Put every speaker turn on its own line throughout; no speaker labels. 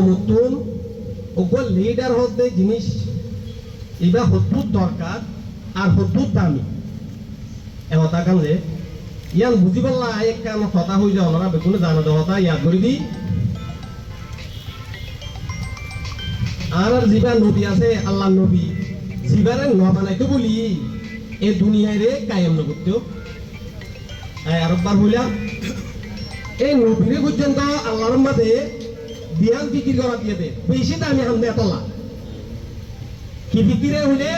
নতুন ওগুলো লিডার হতে জিনিস এবা হদ্দুর দরকার আর হদ্দুর দামি এহতা কান যে ইয়ান বুঝি পারলা এক কান হতা হয়ে যাও না বেগুনে জানা হতা ইয়াদ করি দি আর জিবা নবী আছে আল্লাহ নবী জিবারে ন বানাইতো বলি এ দুনিয়ায় রে কায়েম নগত্য আরববার হইলাম এই নবীরে পর্যন্ত আল্লাহর মাঝে বিয়ান ফিকির করা দিয়ে দে বেশি দামি হামদে এতলা কি ফিকিরে হইলে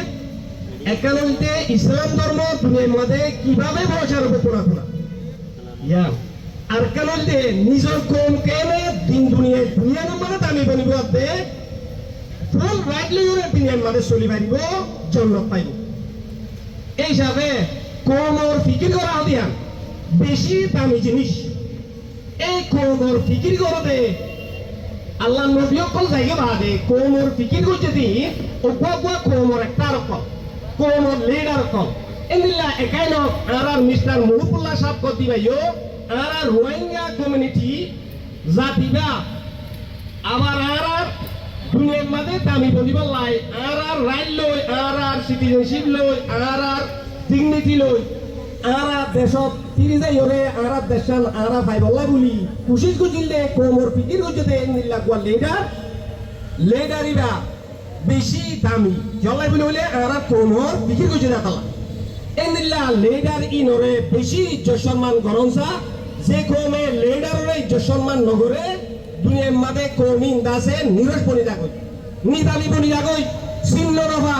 একানন্তে ইসলাম ধর্ম দুনিয়ার মধ্যে কিভাবে বসার উপর পড়াশোনা ইয়া আর কানন্তে নিজের কোন কেনে দিন দুনিয়া নম্বরে দামি বনিব দে ফুল রাইটলি দুনিয়ার মধ্যে চলি পারিব জন্ম পাইব এই হিসাবে কোমর ফিকির করা দিয়ান বেশি দামি জিনিস এই কোমর ফিকির করতে আল্লাহ নবী কল জায়গা বাদে কোমর ফিকির করতে দি ওগুয়া কোমর একটা রকম কোমর লিডার কল এনিলা একাই নক আর মিস্টার মুহুবুল্লাহ সাহেব কতি ভাইও আর রোহিঙ্গা কমিউনিটি জাতিবা আবার আর দুনিয়ার মাঝে দামি বলিব লাই আর রাইট লই আর সিটিজেনশিপ লই আর ডিগনিটি লই আর দেশত ফিরি যাই ওরে আর দেশান আর ভাইবল্লা বলি খুশি গুজিলে কোমর ফিকির গুজতে এনিলা গুয়া লেডারিবা বেশি দামি জলাই বলে হইলে আর কোমর ফিকির গুজে দাতালা এনিলা লেডার ইনরে বেশি ইজ্জত সম্মান গরমসা যে কোমে লেডাররে ইজ্জত সম্মান নগরে দুনিয়ার মাঝে কোমিন দাসে নিরস বনি যাগই নিদালি বনি যাগই চিহ্ন রবা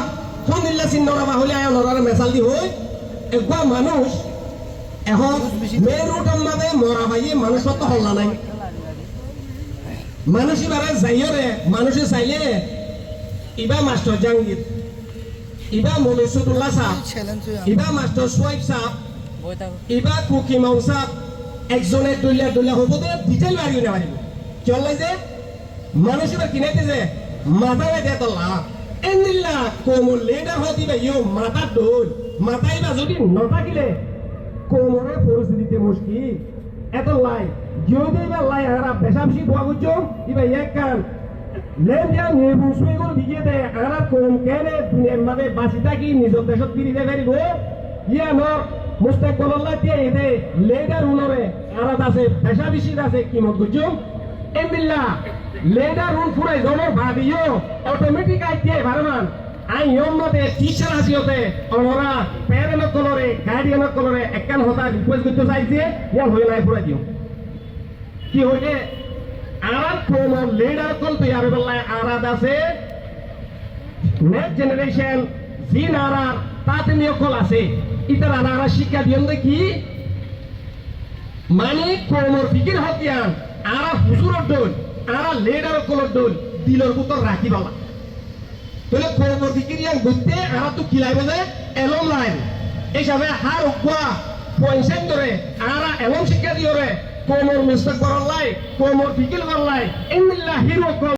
হনিল্লা চিহ্ন রবা হইলে আয় নরার মেসাল দি হই একবার মানুষ এখন মেন রোডের মাঝে মরা ভাইয়ে মানুষের তো হল্লা নাই মানুষ এবারে যাইরে মানুষে চাইলে ইবা মাস্টার জাহাঙ্গীর ইবা মমিসুদুল্লাহ সাহেব ইবা মাস্টার সোয়াইব সাহেব ইবা কুকি মাউ সাহেব একজনে দলিয়া হব দে ডিটেল বাড়ি না পারিব চলে যে মানুষ এবার কিনাইতে যে মাথা দে তো লাভ এনিল্লা কোমর লিডার হতি ভাইও মাথা দোল মাথায় বা যদি নথাকিলে কোমরে পরিস্থিতিতে মুশকিল এত লাই যদি বা লাই হারা বেশামশি বুয়া গুজো ইবা এক কান লেন যা নেবু সুইগুলো দিকে দে হারা কোম কেনে দুনিয়ার মাঝে বাসি থাকি নিজের দেশত ফিরি দে পারিব ইয়া নর মুস্তাকবাল্লাহ দিয়ে এদে লেডার উনরে আরাত আছে বেশাবিশি আছে কিমত গুজো এমিল্লা লেডার উন ফুরাই জমর ভাবিও অটোমেটিক আইতে ভারমান আই মতে টিচার আসিওতে ওরা প্যারেন্ট কলরে গার্ডিয়ান কলরে একখান হতা রিকোয়েস্ট করতে চাইছে ইয়ান হই নাই পুরা দিও কি হইলে আর কোন লিডার কল তৈরি বেলায় আরাদ আছে নেক্সট জেনারেশন জিন আর তাতে নিয়কল আছে ইতার আনারা শিক্ষা দিয়ন কি মানে কোমর ফিকির হতিয়ান আর হুজুরর দল আর লিডার কলর দল দিলর ভিতর রাখি বালা তাহলে কোমর ফিকির ইয়ান ঘুরতে আর তো কিলাইব যে এলম লাইন এইসবে হার উকুয়া পয়সা ধরে আর এলম শিক্ষা দিও রে কোমর মিস্টেক করার লাই কোমর ফিকির করার লাই ইন্নিল্লাহ হিরো